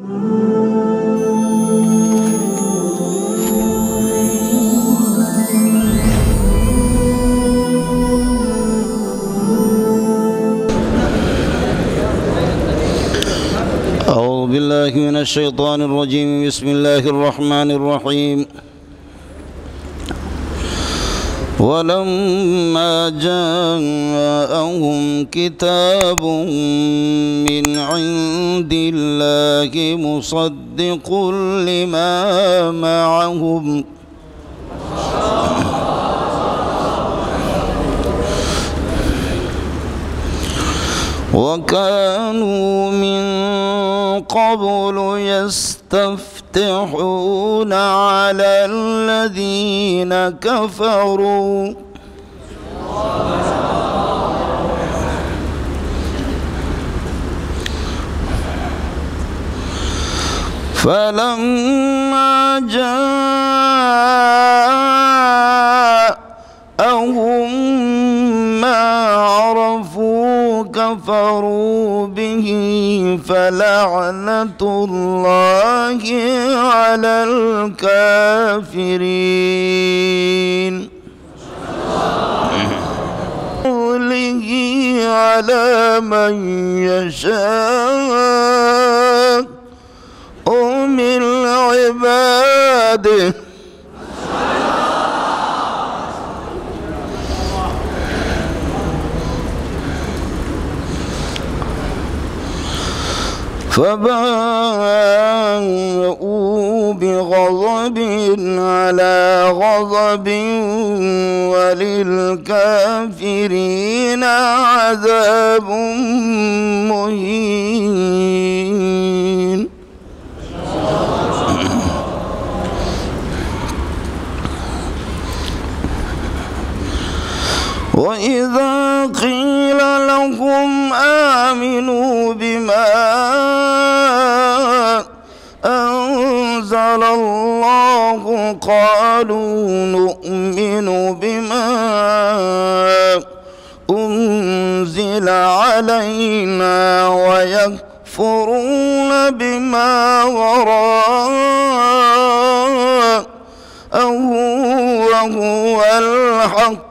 أعوذ بالله من الشيطان الرجيم. بسم الله الرحمن الرحيم. ولما جاءهم كتاب من عند الله مصدق لما معهم وكانوا من قبل يستفتحون على الذين كفروا فلما جاءهم ما عرفوا كفروا به فلعنة الله على الكافرين قوله على من يشاء من عباده فباءوا بغضب على غضب وللكافرين عذاب مهين. وإذا قيل لهم آمنوا بما أنزل الله قالوا نؤمن بما أنزل علينا ويكفرون بما وراءه وهو الحق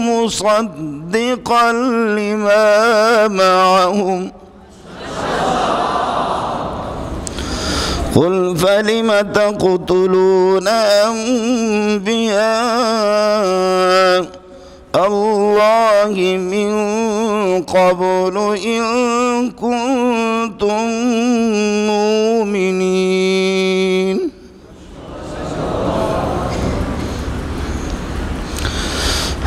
مصدقا لما معهم قل فلم تقتلون أنبياء الله من قبل إن كنتم مؤمنين.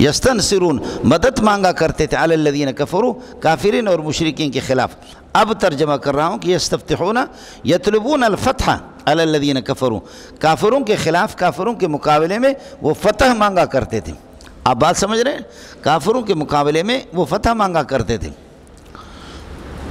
یستنصرون مدد مانگا کرتے تھے علی الذین کفروا کافرین اور مشرکین کے خلاف. اب ترجمہ کر رہا ہوں کہ یستفتحون یطلبون الفتح علی الذین کفروا کافروں کے خلاف کافروں کے مقابلے میں وہ فتح مانگا کرتے تھے. آپ بات سمجھ رہے ہیں؟ کافروں کے مقابلے میں وہ فتح مانگا کرتے تھے.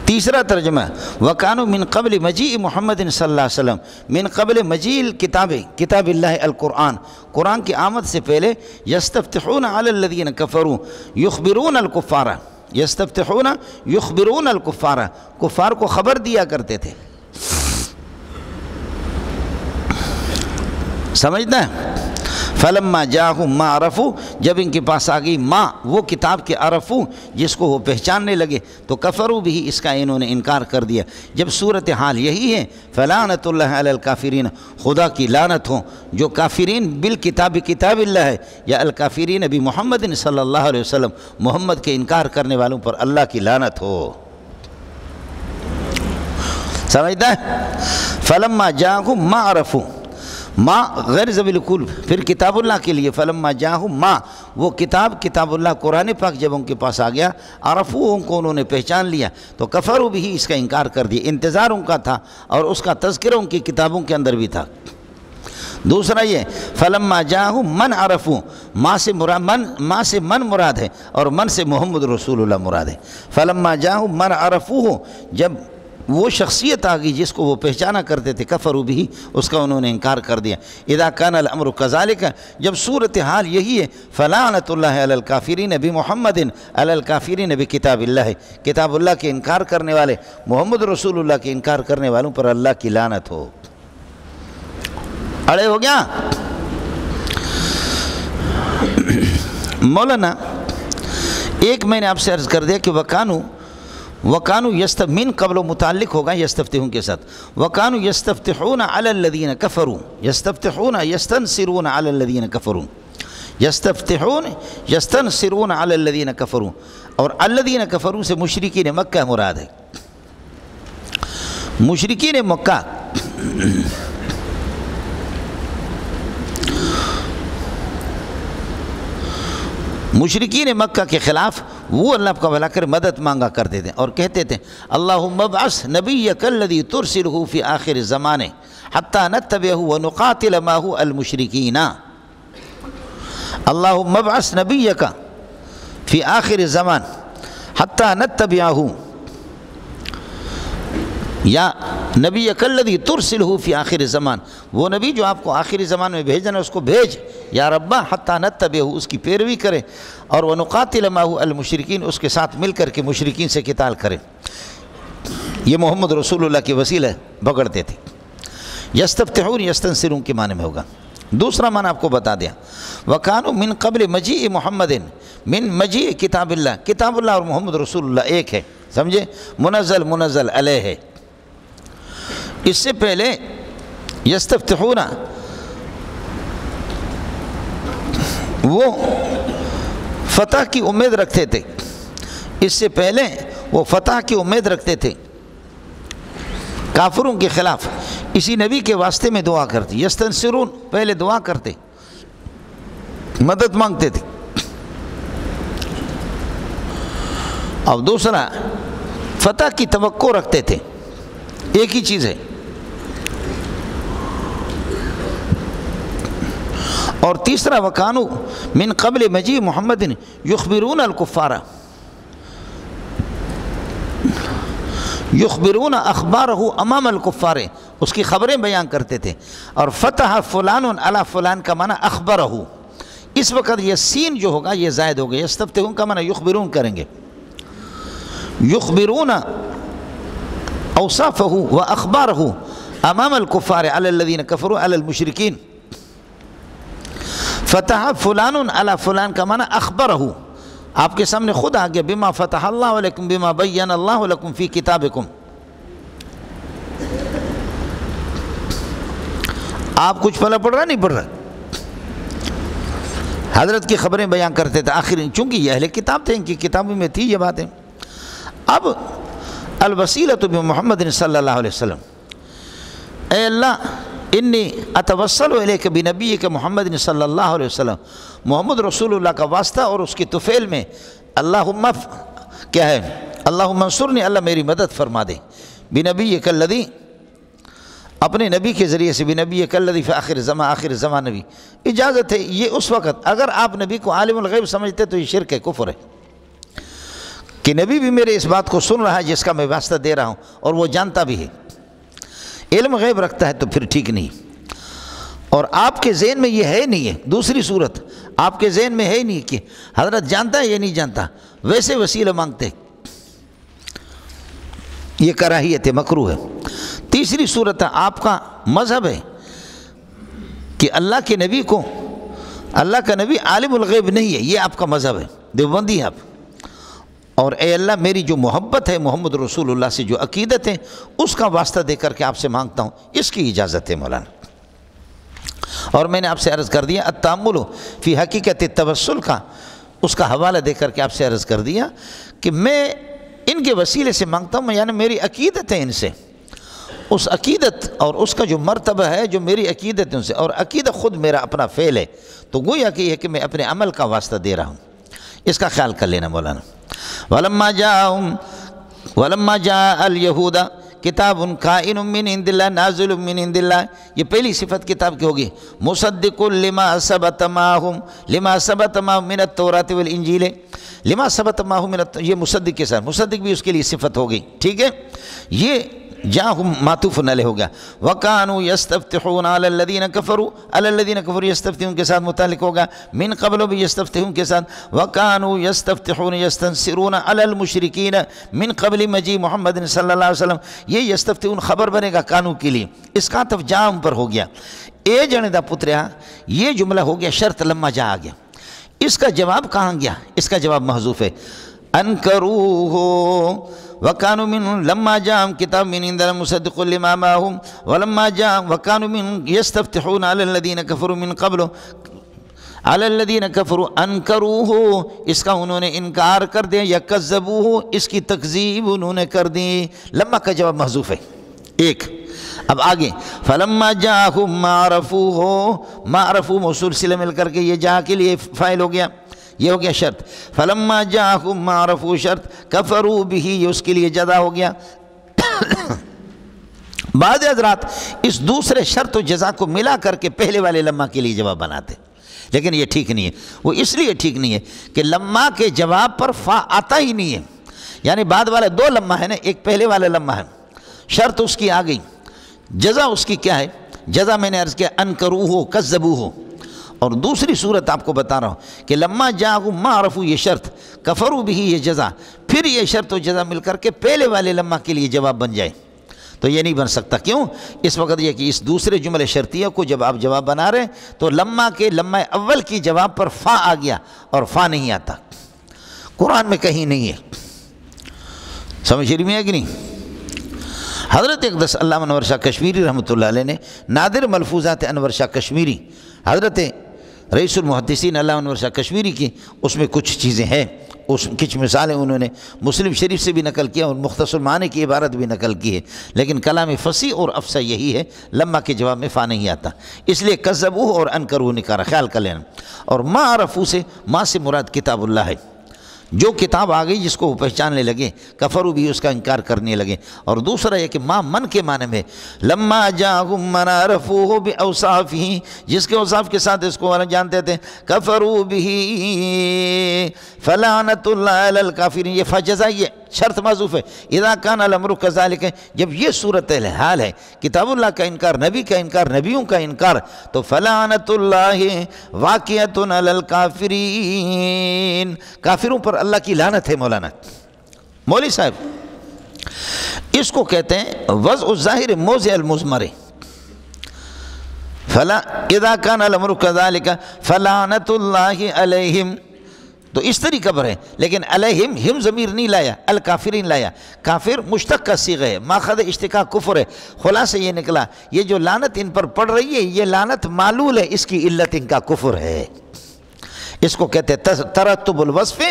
تیسرا ترجمہ وَكَانُوا مِن قبل مجیء محمد صلی اللہ علیہ وسلم من قبل مجیء کتاب اللہ القرآن قرآن کی آمد سے پہلے یستفتحون علی الذین کفروا یخبرون الکفار یستفتحون یخبرون الکفار کفار کو خبر دیا کرتے تھے. سمجھنا ہے؟ فلما جاءہم ما عرفوا جب ان کے پاس آ گئی ما وہ کتاب کے عرفو جس کو وہ پہچاننے لگے تو کفروا بھی اس کا انہوں نے انکار کر دیا. جب صورتحال یہی ہے فلعنت اللہ علی الکافرین خدا کی لعنت ہو جو کافرین بالکتاب کتاب اللہ ہے یا الکافرین بھی محمد صلی اللہ علیہ وسلم محمد کے انکار کرنے والوں پر اللہ کی لعنت ہو. سمجھتا ہے؟ فلما جاءہم ما عرفوا ما غیر ذوی القلوب پھر کتاب اللہ کے لیے فلما جاءہم ما وہ کتاب اللہ قرآن پاک جب ان کے پاس آ گیا عرفو ان کو انہوں نے پہچان لیا تو کفروا بھی اس کا انکار کر دیا. انتظار ان کا تھا اور اس کا تذکرہ ان کی کتابوں کے اندر بھی تھا. دوسرا یہ فلما جاءہم من عرفو ما سے من مراد ہے اور من سے محمد رسول اللہ مراد ہے. فلما جاءہم من عرفو جب وہ شخصیت آ گئی جس کو وہ پہچانا کرتے تھے کفروا بھی اس کا انہوں نے انکار کر دیا. اذا کان الامر کذالک جب صورتحال یہی ہے فلعنت اللہ علی الکافرین بمحمد علی الکافرین بکتاب اللہ کتاب اللہ کے انکار کرنے والے محمد رسول اللہ کے انکار کرنے والوں پر اللہ کی لعنت ہو. اڑے ہو گیا؟ مولانا ایک میں نے آپ سے عرض کر دیا کہ وَكَانُوا من قبل متعلق ہوگا یستفتحون کے ساتھ وَكَانُوا یستفتحون علی الذین کفروا یستفتحون یستنصرون علی الذین کفروا یستفتحون یستنصرون علی الذین کفروا اور الذین کفروا سے مشرکین مکہ مراد ہے. مشرکین مکہ کے خلاف وہ اللہ کا بھلا کر مدد مانگا کرتے تھے اور کہتے تھے اللہم ابعث نبیک الذی ترسلہ فی آخر الزمان حتی نتبعہ ونقاتل معہ المشرکین. اللہم ابعث نبیک فی آخر الزمان حتی نتبعہ یا نبیک الذی ترسلہ فی آخر الزمان وہ نبی جو آپ کو آخری زمان میں بھیجنا اس کو بھیج یا ربا حتی نتبعہ اس کی پیروی کرے اور ونقاتل معہ المشرکین اس کے ساتھ مل کر کے مشرکین سے قتال کرے. یہ محمد رسول اللہ کی وسیلہ پکڑتے تھے. یستفتحون یستنصرون کے معنی میں ہوگا. دوسرا معنی آپ کو بتا دیا وَكَانُوا من قبل مجیء محمد من مجیء کتاب اللہ اور محمد رسول اللہ ایک ہے سمجھے منزل علیہ ہے. اس سے پہلے یستفتحون وہ فتح کی امید رکھتے تھے. اس سے پہلے وہ فتح کی امید رکھتے تھے کافروں کے خلاف اسی نبی کے واسطے میں دعا کرتے. یستنصرون پہلے دعا کرتے مدد مانگتے تھے. اور دوسرا فتح کی توقع رکھتے تھے. ایک ہی چیز ہے. اور تیسرا وَكَانُوا من قبل مجیء محمد یخبرون الکفار یخبرون اخبارہ امام الکفار اس کی خبریں بیان کرتے تھے. اور فتح فلان علی فلان کا معنی اخبرہ. اس وقت یہ سین جو ہوگا یہ زائد ہوگا. یستفتحون کا معنی یخبرون کریں گے. یخبرون اوصافہ و اخبارہ امام الکفار علی الذین کفروا علی المشرکین. فتح فلان علی فلان کا معنی اخبرہ آپ کے سامنے خود آ گیا بما فتح اللہ علیکم بما بین اللہ لکم فی کتابکم. آپ کچھ پلا پڑھ رہا نہیں پڑھ رہا. حضرت کی خبریں بیان کرتے تھے آخر چونکہ یہ اہل کتاب تھے ان کی کتابوں میں تھی یہ باتیں. اب الوسیلۃ بمحمد صلی اللہ علیہ وسلم اے اللہ انی اتوسل الیک بنبیک محمد صلی اللہ علیہ وسلم، محمد رسول اللہ کا واسطہ اور اس کی طفیل میں اللہم کیا ہے، اللہم انصرنی، اللہ میری مدد فرما دے، بنبیک الذی، اپنے نبی کے ذریعے سے، بنبیک الذی فی آخر زمان، آخر زمان نبی۔ اجازت ہے یہ اس وقت، اگر آپ نبی کو عالم الغیب سمجھتے تو یہ شرک ہے، کفر ہے، کہ نبی بھی میرے اس بات کو سن رہا ہے جس کا میں واسطہ دے رہا ہوں اور وہ جانتا بھی ہے، علم غیب رکھتا ہے تو پھر ٹھیک نہیں۔ اور آپ کے ذہن میں یہ ہے نہیں ہے، دوسری صورت آپ کے ذہن میں ہے نہیں کہ حضرت جانتا ہے یا نہیں جانتا، ویسے وسیلہ مانگتے، یہ کراہیت ہے، مکروہ ہے۔ تیسری صورت آپ کا مذہب ہے کہ اللہ کے نبی کو، اللہ کا نبی عالم الغیب نہیں ہے، یہ آپ کا مذہب ہے، دیوبندی ہے آپ، اور اے اللہ میری جو محبت ہے محمد رسول اللہ سے، جو عقیدت ہے اس کا واسطہ دے کر کے آپ سے مانگتا ہوں، اس کی اجازت ہے مولانا۔ اور میں نے آپ سے عرض کر دیا التأمل فی حقیقت التوسل کا، اس کا حوالہ دے کر کے آپ سے عرض کر دیا کہ میں ان کے وسیلے سے مانگتا ہوں، یعنی میری عقیدت ہے ان سے، اس عقیدت اور اس کا جو مرتبہ ہے جو میری عقیدت ہے ان سے، اور عقیدت خود میرا اپنا فعل ہے، تو گویا کہ یہ ہے کہ میں اپنے عمل کا واسطہ دے رہا ہوں، اس کا خیال کر لینا مولانا۔ وَلَمَّا جَاءَ الْيَهُودَ کتاب کائن من عند اللہ نازل من عند اللہ، یہ پہلی صفت کتاب کی ہوگی، مصدق لما ثبت معہم من التوراۃ والانجیل، لما ثبت معہم من، یہ مصدق کے ساتھ، مصدق بھی اس کے لیے صفت ہوگی، ٹھیک ہے، یہ جاہم معطوف علیہ ہو گیا۔ وَكَانُوا يَسْتَفْتِحُونَ عَلَى الَّذِينَ كَفَرُوا، عَلَى الَّذِينَ كَفَرُوا يَسْتَفْتِحُونَ کے ساتھ متعلق ہوگا، من قبل بھی يَسْتَفْتِحُونَ کے ساتھ، وَكَانُوا يَسْتَفْتِحُونَ يَسْتَنصِرُونَ عَلَى الْمُشْرِكِينَ من قبل مجيء محمد صلی اللہ علیہ وسلم، یہ يَسْتَفْتِحُونَ خبر بنے گا کانو کے لیے، اس کا عطف جام پر ہو گیا۔ اے جنے دا پتریا، یہ جملہ ہو گیا شرط لما جا آ گیا، اس کا جواب کہاں گیا؟ اس کا جواب محذوف ہے، انکروہ وَكَانُوا مِنْ لَمَّا جَاءَهُمْ كِتَابٌ مِّنْ عِندِ اللَّهِ مُصَدِّقٌ لِمَا مَعَهُمْ وَلَمَّا جَاءَ وَكَانُوا مِنْ يَسْتَفْتِحُونَ عَلَى الَّذِينَ كَفَرُوا مِنْ قَبْلُ عَلَى الَّذِينَ كَفَرُوا أَنْكَرُوهُ، اس کا انہوں نے انکار کر دیا، یا کذبوہ، اس کی تکذیب انہوں نے کر دی، لما کا جواب محذوف ہے ایک۔ اب آگے فَلَمَّا جَاءَهُمْ مَا عَرَفُوهُ، ما عرفوه موصول صلہ مل کر کے یہ جا کے لیے فاعل ہو گیا، یہ ہو گیا شرط، فَلَمَّا جَاءَهُمْ مَا عَرَفُوا شرط، كَفَرُوا بِهِ یہ اس کے لیے جزا ہو گیا۔ بعض حضرات اس دوسرے شرط و جزا کو ملا کر کے پہلے والے لمحہ کے لیے جواب بناتے، لیکن یہ ٹھیک نہیں ہے، وہ اس لیے ٹھیک نہیں ہے کہ لمحہ کے جواب پر فا آتا ہی نہیں ہے، یعنی بعد والے دو لمحہ ہیں نا، ایک پہلے والا لمحہ ہے، شرط اس کی آ گئی، جزا اس کی کیا ہے؟ جزا میں نے عرض کیا انکروہ کذبوہ، اور دوسری صورت آپ کو بتا رہا ہوں کہ لما جاءہم ما عرفوا یہ شرط، کفروا بھی یہ جزا، پھر یہ شرط و جزا مل کر کے پہلے والے لمحہ کے لیے جواب بن جائے، تو یہ نہیں بن سکتا۔ کیوں؟ اس وقت یہ کہ اس دوسرے جملے شرطیہ کو جب آپ جواب بنا رہے ہیں تو لمحہ کے لمحہ اول کی جواب پر فا آ گیا، اور فا نہیں آتا، قرآن میں کہیں نہیں ہے، سمجھ میں ہے کہ نہیں؟ حضرت اقدس علامہ انور شاہ کشمیری رحمۃ اللہ علیہ نے نادر ملفوظات انور شاہ کشمیری، حضرت رئیس المحدثین علامہ انور شاہ کشمیری کی، اس میں کچھ چیزیں ہیں، اس کچھ مثالیں انہوں نے مسلم شریف سے بھی نقل کیا اور مختصر معنی کی عبارت بھی نقل کی ہے، لیکن کلام فصیح اور افصح یہی ہے، لمحہ کے جواب میں فا نہیں آتا، اس لیے کذبوہ اور انکروہ نکارا، خیال کر لینا۔ اور ما عرفو سے، ما سے مراد کتاب اللہ ہے، جو کتاب آ گئی جس کو وہ پہچاننے لگے، کفروا بھی اس کا انکار کرنے لگے، اور دوسرا یہ کہ ما من کے معنی میں، لما جاءہم من عرفوہ باوصافہ، جس کے اوصاف کے ساتھ اس کو جانتے تھے، کفروا بہ فلعنۃ اللہ علی الکافرین، یہ فجزا، یہ شرط محذوف ہے، اذا کان الامر کذالک، جب یہ صورتحال ہے، کتاب اللہ کا انکار، نبی کا انکار، نبیوں کا انکار، تو فلعنۃ اللہ واقعۃ علی الکافرین، کافروں پر اللہ کی لعنت ہے مولانا۔ مولوی صاحب اس کو کہتے ہیں وضع الظاہر موضع المضمر، اذا کان الامر کذالک فلعنۃ اللہ علیہم، تو اس طریقہ پر ہے، لیکن علیہم ہم ضمیر نہیں لایا، الکافرین لایا، کافر مشتق کا صیغہ ہے، ماخذ اشتقاق کفر ہے، خلاصہ یہ نکلا یہ جو لعنت ان پر پڑ رہی ہے یہ لعنت معلول ہے، اس کی علت ان کا کفر ہے، اس کو کہتے ہیں ترتب الوصف،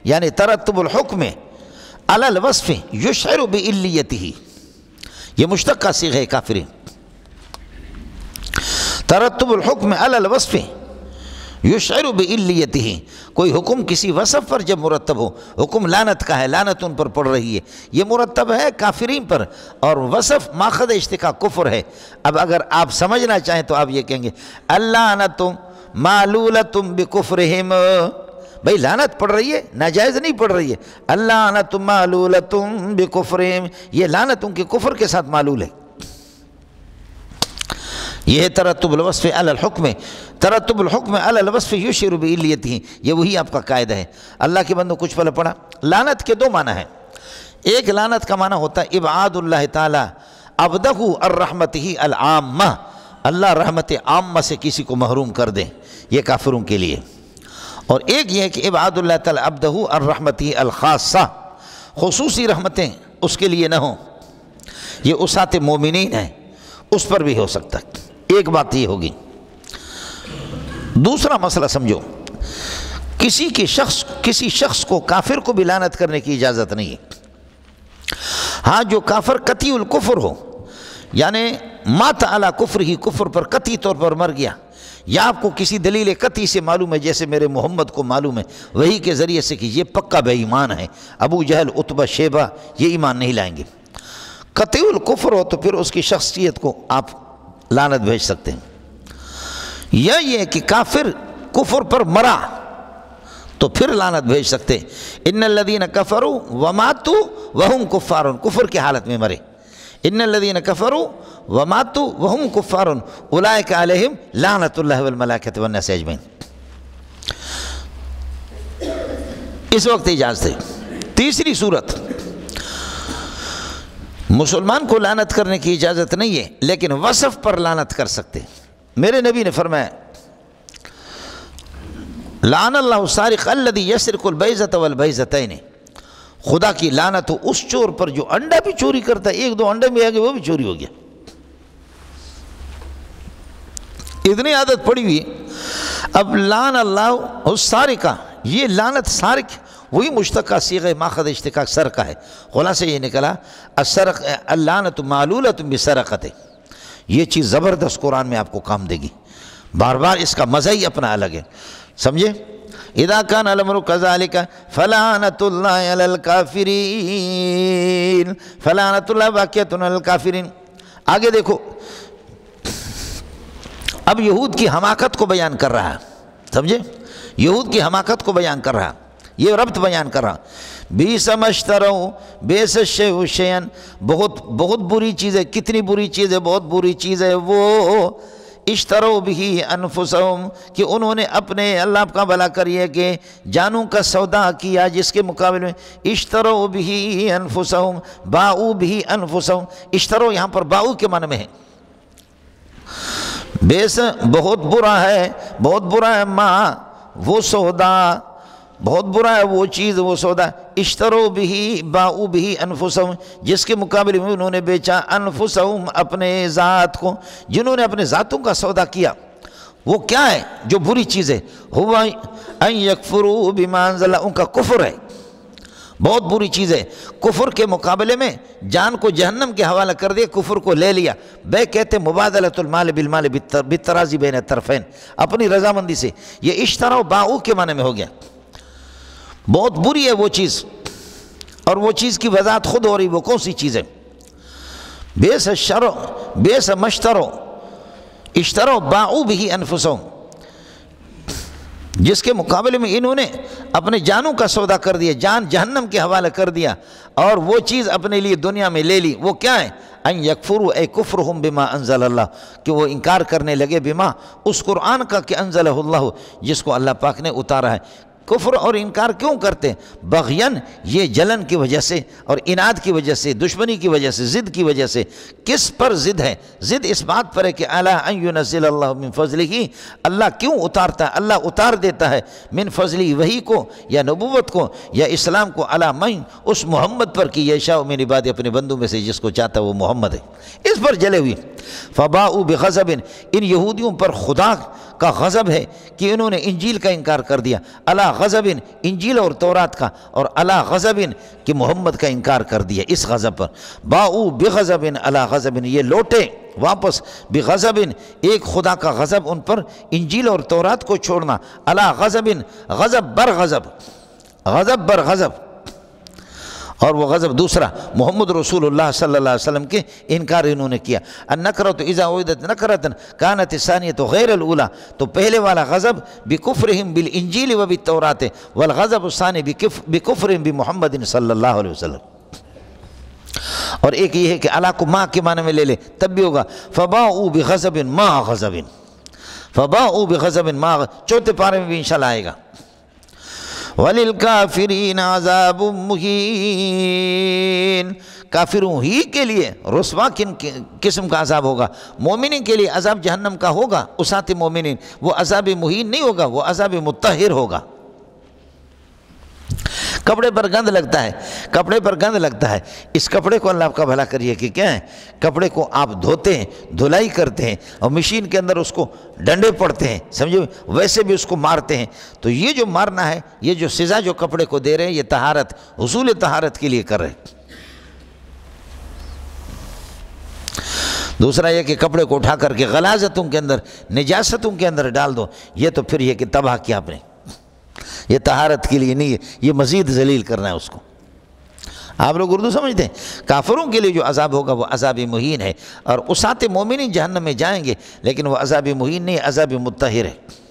یعنی ترتب الحکم علی الوصف یشعر بعلیتہ، یہ مشتق کا صیغہ ہے کافرین۔ ترتب الحکم علی الوصف یشعر بعلیتہ، کوئی حکم کسی وصف پر جب مرتب ہو، حکم لعنت کا ہے، لعنت ان پر پڑ رہی ہے، یہ مرتب ہے کافرین پر، اور وصف ماخذ اشتقاق کفر ہے۔ اب اگر آپ سمجھنا چاہیں تو آپ یہ کہیں گے اللعنۃ معلولۃ بکفرہم، بھئی لعنت پڑ رہی ہے، ناجائز نہیں پڑ رہی ہے، اللعنۃ معلولۃ بکفرہم، یہ لعنت ان کے کفر کے ساتھ معلول ہے۔ یہ ہے ترتب الوصف علی الحکم، ترتب الحکم علی الوصف یشعر بعلیتہ، یہ وہی آپ کا قاعدہ ہے۔ اللہ کے بندو کچھ پہلے پڑھا، لعنت کے دو معنی ہیں۔ ایک لعنت کا معنی ہوتا ہے ابعاد اللہ تعالی عبدہ الرحمتہ العامہ، اللہ رحمت عامہ سے کسی کو محروم کر دے، یہ کافروں کے لیے۔ اور ایک یہ ہے کہ ابعاد اللہ تعالی عبدہ الرحمتہ الخاصہ، خصوصی رحمتیں اس کے لیے نہ ہوں، یہ اسات مومنین ہیں، اس پر بھی ہو سکتا ہے۔ ایک بات یہ ہوگی۔ دوسرا مسئلہ سمجھو، کسی شخص کو کافر کو بھی لعنت کرنے کی اجازت نہیں ہے۔ ہاں جو کافر قطعی الکفر ہو، یعنی مات علی کفر ہی، کفر پر قطعی طور پر مر گیا، یا آپ کو کسی دلیل قطعی سے معلوم ہے، جیسے میرے محمد کو معلوم ہے وہی کے ذریعے سے کہ یہ پکا بے ایمان ہے، ابو جہل عتبہ شیبہ یہ ایمان نہیں لائیں گے، قطعی الکفر ہو تو پھر اس کی شخصیت کو آپ لعنت بھیج سکتے ہیں۔ یا یہ کہ کافر کفر پر مرا تو پھر لعنت بھیج سکتے ہیں۔ ان الذین کفروا وماتوا وهم کفار، کفر کی حالت میں مرے، ان الذین کفروا وماتوا وهم کفار اولئک علیہم لعنت اللہ والملائکۃ والناس اجمعین۔ اس وقت اجازت ہے۔ تیسری صورت، مسلمان کو لعنت کرنے کی اجازت نہیں ہے، لیکن وصف پر لعنت کر سکتے۔ میرے نبی نے فرمایا لعن اللہ السارق الذی یسرق البیضۃ والبیضتین، خدا کی لعنت ہو اس چور پر جو انڈا بھی چوری کرتا ہے، ایک دو انڈے میں آگے وہ بھی چوری ہو گیا، اتنی عادت پڑی ہوئی۔ اب لعن اللہ السارق، یہ لعنت سارق وہی مشتقہ صیغہ ماخذ اشتقاق سرقہ ہے، خلاصہ یہ نکلا السرق اللعنۃ معلولۃ بسرقۃ، یہ چیز زبردست قرآن میں آپ کو کام دے گی، بار بار اس کا مزہ ہی اپنا الگ ہے، سمجھے؟ اذا کان الامر کذالک فلعنۃ اللہ علی الکافرین، فلعنۃ اللہ واقعۃ علی الکافرین۔ آگے دیکھو، اب یہود کی حماقت کو بیان کر رہا ہے، سمجھے؟ یہود کی حماقت کو بیان کر رہا، یہ ربط بیان کر رہا۔ بیس مشتروا بیس الشیء شیئا، بہت بری چیز ہے، کتنی بری چیز ہے، بہت بری چیز ہے وہ اشتروا بہ انفسہم، کہ انہوں نے اپنے، اللہ کا بھلا کریے کہ جانوں کا سودا کیا، جس کے مقابل میں اشتروا بہ انفسہم باؤ بہ انفسہم، اشتروا یہاں پر باؤ کے معنی میں ہے، بیس بہت برا ہے، بہت برا ہے، ماں وہ سودا، بہت برا ہے وہ چیز، وہ سودا، اشتروا بہ باؤ بہ انفسہم، جس کے مقابلے میں انہوں نے بیچا انفسہم اپنے ذات کو، جنہوں نے اپنے ذاتوں کا سودا کیا، وہ کیا ہے جو بری چیز ہے؟ ہوا ان یکفروا بما انزل، ان کا کفر ہے، بہت بری چیز ہے۔ کفر کے مقابلے میں جان کو جہنم کے حوالہ کر دیا، کفر کو لے لیا۔ بے کہتے مبادلۃ المال بالمال بالتراضی بین الطرفین، اپنی رضامندی سے، یہ اشتروا باؤ کے معنی میں ہو گیا، بہت بری ہے وہ چیز، اور وہ چیز کی وضاحت خود ہو رہی، وہ کون سی چیز ہے؟ بیس مشتروا اشتروا باؤ بہ انفسہم، جس کے مقابلے میں انہوں نے اپنے جانوں کا سودا کر دیا، جان جہنم کے حوالے کر دیا، اور وہ چیز اپنے لیے دنیا میں لے لی، وہ کیا ہے؟ ان یکفروا اے کفرہم بما انزل اللہ، کہ وہ انکار کرنے لگے بما، اس قرآن کا کہ انزلہ اللہ، جس کو اللہ پاک نے اتارا ہے۔ کفر اور انکار کیوں کرتے ہیں؟ بغین، یہ جلن کی وجہ سے اور اناد کی وجہ سے، دشمنی کی وجہ سے، ضد کی وجہ سے۔ کس پر ضد ہے؟ ضد اس بات پر ہے کہ الا ان ینزل اللہ من فضلہ، اللہ کیوں اتارتا ہے؟ اللہ اتار دیتا ہے من فضلہ، وحی کو یا نبوت کو یا اسلام کو، علی من، اس محمد پر، کہ یشاء من عبادہ، اپنے بندوں میں سے جس کو چاہتا ہے وہ محمد ہے، اس پر جلے ہوئی۔ فباؤوا بغضب، ان یہودیوں پر خدا کا غضب ہے کہ انہوں نے انجیل کا انکار کر دیا، علی غضب، انجیل اور تورات کا، اور علی غضب کہ محمد کا انکار کر دیا اس غضب پر، باؤ بغضب علی غضب، یہ لوٹے واپس بغضب، ایک خدا کا غضب ان پر، انجیل اور تورات کو چھوڑنا، علی غضب، غضب بر غضب، غضب بر غضب، اور وہ غضب دوسرا محمد رسول اللہ صلی اللہ علیہ وسلم کے انکار انہوں نے کیا۔ النکرۃ اذا وجدت نکرۃ کانت الثانیۃ غیر الاولی، تو پہلے والا غضب بکفرہم بالانجیل وبالتوراۃ، والغضب الثانی بکفرہم بمحمد صلی اللہ علیہ وسلم۔ اور ایک یہ ہے کہ علی کو ماں کے معنی میں لے لے تب بھی ہوگا، فباؤوا بغضب ما غضب، فباؤوا بغضب ما، چوتھے پارے میں بھی انشاءاللہ آئے گا۔ وَلِلْكَافِرِينَ عَذَابٌ مُّهِينٌ، کافروں ہی کے لیے رسوا کن قسم کا عذاب ہوگا؟ مومنین کے لیے عذاب جہنم کا ہوگا، اسات مومنین، وہ عذاب مہین نہیں ہوگا، وہ عذاب مطہر ہوگا۔ کپڑے پر گند لگتا ہے، کپڑے پر گند لگتا ہے، اس کپڑے کو اللہ کا بھلا کریے کہ کیا ہے، کپڑے کو آپ دھوتے ہیں، دھلائی کرتے ہیں، اور مشین کے اندر اس کو ڈنڈے پڑتے ہیں، سمجھو ویسے بھی اس کو مارتے ہیں، تو یہ جو مارنا ہے، یہ جو سزا جو کپڑے کو دے رہے ہیں، یہ طہارت، حصول طہارت کے لیے کر رہے ہیں۔ دوسرا یہ کہ کپڑے کو اٹھا کر کے غلاظتوں کے اندر، نجاستوں کے اندر ڈال دو، یہ تو پھر یہ کہ تباہ کیا آپ نے، یہ طہارت کے لیے نہیں ہے، یہ مزید ذلیل کرنا ہے اس کو۔ آپ لوگ اردو سمجھتے ہیں؟ کافروں کے لیے جو عذاب ہوگا وہ عذاب مہین ہے، اور اسات مومنین جہنم میں جائیں گے، لیکن وہ عذاب مہین نہیں، عذاب مطہر ہے۔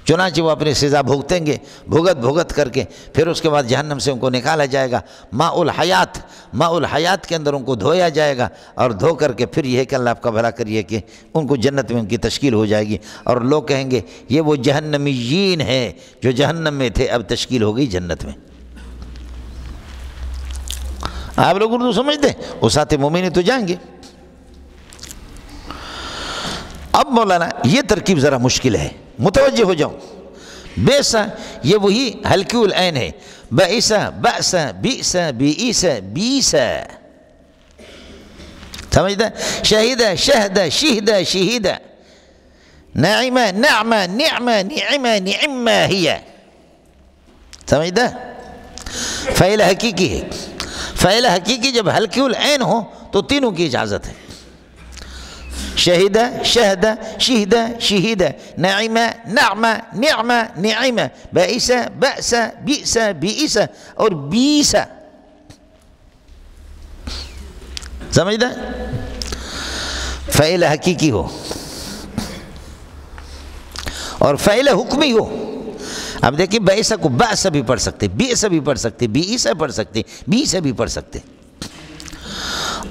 چنانچہ وہ اپنی سزا بھگتیں گے، بھگت کر کے پھر اس کے بعد جہنم سے ان کو نکالا جائے گا، ماء الحیات کے اندر ان کو دھویا جائے گا، اور دھو کر کے پھر یہ ہے کہ اللہ آپ کا بھلا کریے کہ ان کو جنت میں ان کی تشکیل ہو جائے گی، اور لوگ کہیں گے یہ وہ جہنمیین ہیں جو جہنم میں تھے، اب تشکیل ہو گئی جنت میں۔ آپ لوگ اردو سمجھتے ہیں؟ اسات مومنین تو جائیں گے۔ اب مولانا یہ ترکیب ذرا مشکل ہے، متوجہ ہو جاؤ۔ بیسا یہ وہی ہلکی العین ہے، بئسا بأسا بئسا بئیسا بیسا، سمجھتا؟ شہیدہ شہدہ شہدہ شہیدہ، نعمہ نعمہ نعمہ نعمہ نعمہ ہی، سمجھتا؟ فعل حقیقی ہے، فعل حقیقی جب ہلکی العین ہو تو تینوں کی اجازت ہے، شہیدہ شہدہ شہدہ شہیدہ، نعمہ نعمہ نعمہ نعمہ، بئسا بأسا بئسا بئسا، اور بیسا، سمجھتا؟ فعل حقیقی ہو اور فعل حکمی ہو۔ اب دیکھیں بئسا کو بأسا بھی پڑھ سکتے، بئسا بھی پڑھ سکتے، بئسا پڑھ سکتے، بیسا بھی پڑھ سکتے،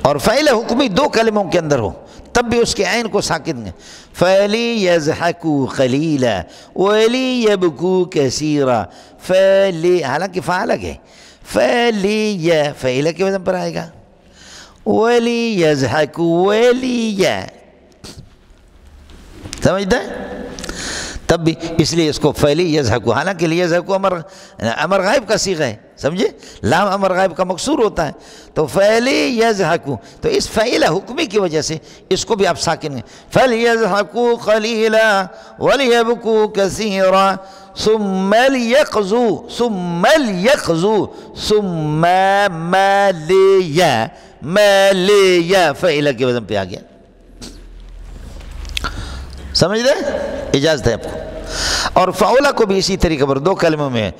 اور فعل حکمی دو کلموں کے اندر ہو تب بھی اس کے عین کو ساکن ہے، فَلِيَضْحَكُوا قَلِيلًا وَلِيَبْكُوا كَثِيرًا، حالانکہ فا الگ ہے، فعل کے وزن پر آئے گا، وَلِيَضْحَكُوا وَلِيَ، سمجھتا ہے؟ تب بھی اس لیے اس کو فعلی یضحکو، حالانکہ لیضحکو امر غائب کا صیغہ ہے، سمجھے؟ لام امر غائب کا مکسور ہوتا ہے، تو فعلی یضحکو، تو اس فعل حکمی کی وجہ سے اس کو بھی آپ ساکن ہیں، فَلْيَضْحَكُوا قَلِيلًا وَلْيَبْكُوا كَثِيرًا ثُمَّ لْيَقْضُوا ثُمَّ لْيَقْضُوا ثُمَّ مَالِيَ، فعل کے وزن پہ آ گیا، سمجھ دے؟ اجازت ہے آپ کو۔ اور فعولا کو بھی اسی طریقے پر دو کلموں میں ہے،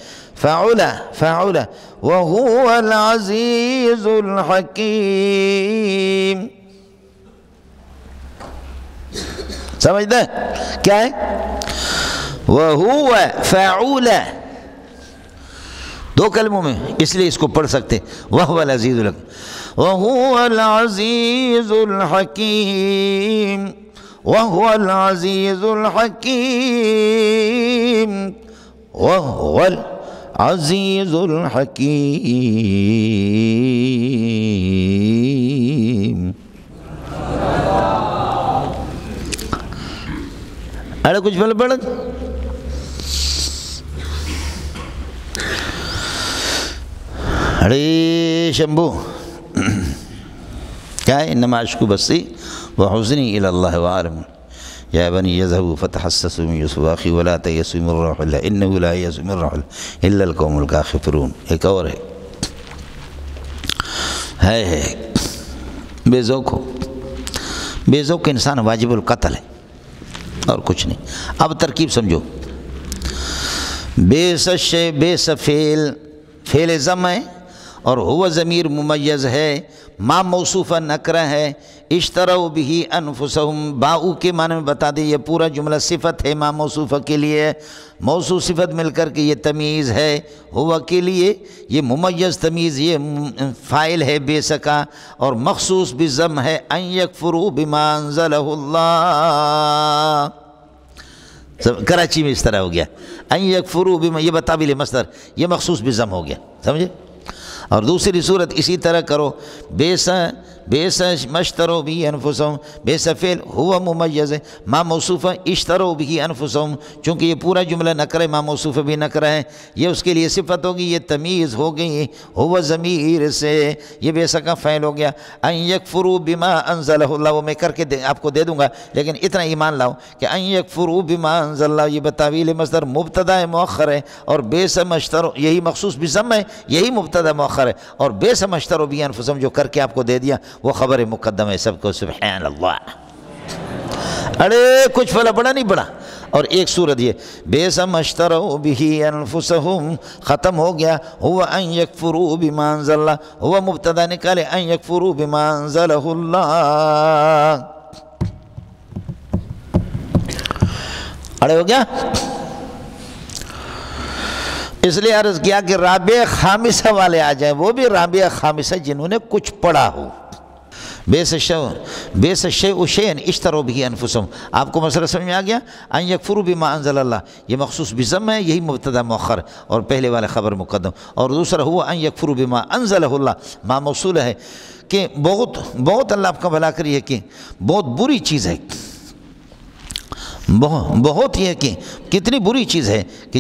فعولا فعولا وَهُوَ الْعَزِيزُ الْحَكِيمُ، سمجھ دے؟ کیا ہے؟ وَهُوَ فعولا، دو کلموں میں، اس لیے اس کو پڑھ سکتے، وَهُوَ الْعَزِيزُ الْحَكِيمُ، وَهُوَ الْعَزِيزُ الْحَكِيمُ، وَهُوَ الْعَزِيزُ الْحَكِيمُ، وَهُوَ الْعَزِيزُ الْحَكِيمُ۔ ارے کچھ بل پڑھ، ارے شمبو کیا ہے؟ انما اشکو بسی وحزنی الی اللہ وعالم، یا بنی یذهبوا فتحسسوا من یوسف واخیہ ولا تیأسوا من روح اللہ انہ لا ییأس من روح اللہ الا القوم الکافرون۔ ایک اور ہے بے ذوق ہو، بے ذوق انسان واجب القتل ہے اور کچھ نہیں۔ اب ترکیب سمجھو، بیس شے بیس فعل ضم ہے اور ہوا ضمیر ممیز ہے، ما موصوفہ نکرہ ہے، اشتروا بہ انفسہم باؤ کے معنی میں بتا دیں یہ پورا جملہ صفت ہے ما موصوفہ کے لیے، موصوف صفت مل کر کے یہ تمیز ہے، ہوا کے لیے یہ ممیز تمیز یہ فاعل ہے بیس کا، اور مخصوص بضم ہے ان یکفروا بما انزلہ اللہ۔ کراچی میں اس طرح ہو گیا ان یکفروا بما، یہ بتابل مصدر، یہ مخصوص بضم ہو گیا، سمجھے؟ اور دوسری صورت اسی طرح کرو، بیس مشتروا بھی انفسہم، بیس فعل ہوا ممیز ہے، ما موصوفہ اشتروا بھی انفسہم، چونکہ یہ پورا جملہ نکرہ ما موصوفہ بھی نکرہ ہے، یہ اس کے لیے صفت ہوگی، یہ تمیز ہو گئی ہوا ضمیر سے، یہ بیس کا فعل ہو گیا۔ ان یکفروا بما انزلہ اللہ، وہ میں کر کے آپ کو دے دوں گا، لیکن اتنا ایمان لاؤ کہ ان یکفروا بما انزل اللہ یہ بتاویل مصدر مبتدا مؤخر ہے، اور بیس مشتروا یہی مخصوص بضم ہے، یہی مبتدا مؤخر ہے، اور بیس مشتروا بھی انفسہم جو کر کے آپ کو دے دیا وہ خبر مقدم ہے سب کو، سبحان اللہ۔ ارے کچھ فلا بڑا نہیں بڑا۔ اور ایک صورت یہ بیس مشتروا بہ انفسہم ختم ہو گیا، ہوا ان یکفروا بما انزل اللہ، ہوا مبتدا نکالے ان یکفروا بما انزلہ اللہ۔ اڑے ہو گیا؟ اس لیے عرض کیا کہ رابعہ خامسہ والے آ جائیں، وہ بھی رابعہ خامسہ جنہوں نے کچھ پڑھا ہو۔ بیس شیء شیئا اشتروا بہ انفسہم، آپ کو مسئلہ سمجھ میں آ گیا؟ ان یکفروا بما انزل اللہ یہ مخصوص بضم ہے، یہی مبتدا مؤخر اور پہلے والے خبر مقدم، اور دوسرا ہوا ان یکفروا بما انزلہ اللہ ما موصول ہے کہ بہت اللہ آپ کا بھلا کریے کہ بہت بری چیز ہے، بہت یہ کہ کتنی بری چیز ہے کہ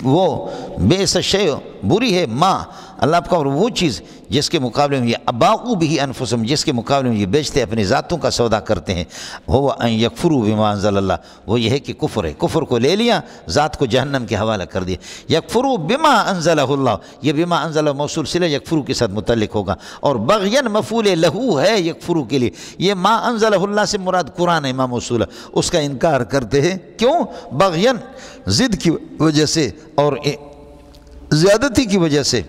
وہ بیس شیء بری ہے، ما اللہ آپ کا وہ چیز جس کے مقابلے میں یہ اباؤ بھی انفسہم جس کے مقابلے میں یہ بیچتے اپنی ذاتوں کا سودا کرتے ہیں، ہوا ان یکفروا بما انزل اللہ وہ یہ ہے کہ کفر ہے، کفر کو لے لیا ذات کو جہنم کے حوالہ کر دیا۔ یکفروا بما انزلہ اللہ یہ بما انزلہ موصول صلہ یکفروا کے ساتھ متعلق ہوگا، اور بغین مفعول لہو ہے یکفروا کے لیے، یہ ما انزلہ اللہ سے مراد قرآن ہے ما موصول اس کا انکار کرتے ہیں، کیوں؟ بغین ضد کی وجہ سے اور زیادتی کی وجہ سے،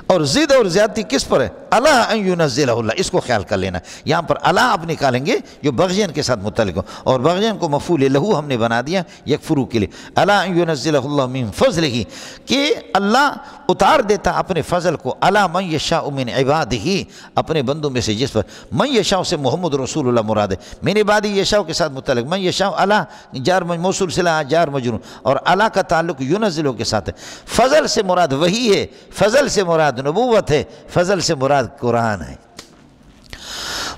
اور ضد اور زیادتی کس پر ہے؟ الا ان ینزلہ اللہ، اس کو خیال کر لینا، یہاں پر الا آپ نکالیں گے جو بغین کے ساتھ متعلق ہو، اور بغین کو مفعول لہو ہم نے بنا دیا یکفروا کے لیے، الا ان ینزلہ اللہ من فضلہ کہ اللہ اتار دیتا اپنے فضل کو، الا من یشاء من عبادہ اپنے بندوں میں سے جس پر، من یشاء سے محمد رسول اللہ مراد ہے، من عبادہ یشاء کے ساتھ متعلق، من یشاء الا جار موصول صلہ جار مجرور، اور الا کا تعلق ینزلہ کے ساتھ ہے، فضل سے مراد وہی ہے، فضل سے مراد نبوت ہے، فضل سے مراد قرآن ہے۔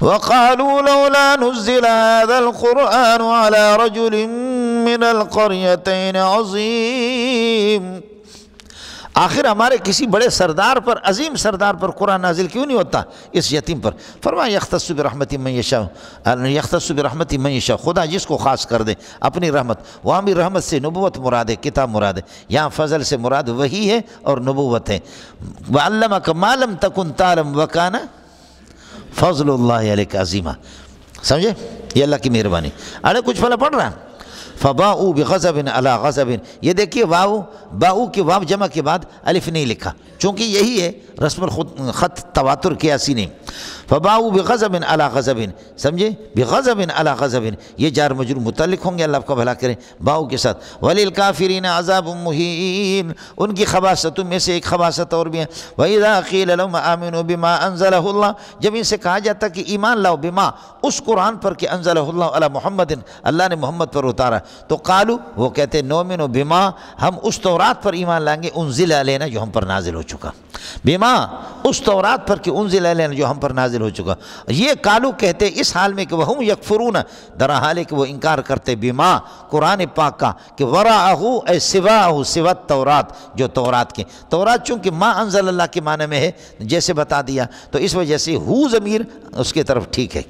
وَقَالُوا لَوْلَا نُزِّلَ هَذَا الْقُرْآنُ عَلَى رَجُلٍ مِّنَ الْقَرْيَتَيْنِ عَظِيمٍ، آخر ہمارے کسی بڑے سردار پر، عظیم سردار پر قرآن نازل کیوں نہیں ہوتا اس یتیم پر؟ فرمایا یختص برحمتہ من یشاء، یختص برحمتہ من یشاء، خدا جس کو خاص کر دے اپنی رحمت، وہاں بھی رحمت سے نبوت مراد ہے، کتاب مراد ہے، یہاں فضل سے مراد وہی ہے اور نبوت ہے۔ وَعَلَّمَكَ مَا لَمْ تَكُنْ تَعْلَمْ وَكَانَ فضل اللہ علیک عظیما، سمجھے؟ یہ اللہ کی مہربانی۔ ارے کچھ پھلا پڑھ رہا ہے فباؤ بغضب علی غضب، یہ دیکھیے باؤ کے واو جمع کے بعد الف نہیں لکھا، چونکہ یہی ہے رسم الخط تواتر کے ایسی نہیں، فباؤ بغضب علی غضب، سمجھے؟ بغضب علی غضب یہ جار مجرور متعلق ہوں گے، اللہ آپ کا بھلا کریں باؤ کے ساتھ، وللکافرین عذاب مہین، ان کی خباثتوں میں سے ایک خباثت اور بھی ہے، وَإِذَا قِيلَ لَهُمْ آمِنُوا بِمَا أَنزَلَهُ اللَّهُ، جب ان سے کہا جاتا کہ ایمان لاؤ بما اس قرآن پر کہ انزلہ اللہ علی محمد اللہ نے محمد پر اتارا، تو قالو وہ کہتے نؤمن بما ہم اس تورات پر ایمان لائیں گے انزل علینا جو ہم پر نازل ہو چکا، بما اس تورات پر کہ انزل علینا جو ہم پر نازل ہو چکا، یہ قالو کہتے اس حال میں کہ وہم یکفرون در حال کہ وہ انکار کرتے بما قرآن پاک کا کہ وراءہ اے سواہ سوا التورات جو تورات کے، تورات چونکہ ما انزل اللہ کے معنی میں ہے جیسے بتا دیا تو اس وجہ سے ہو ضمیر اس کے طرف ٹھیک ہے۔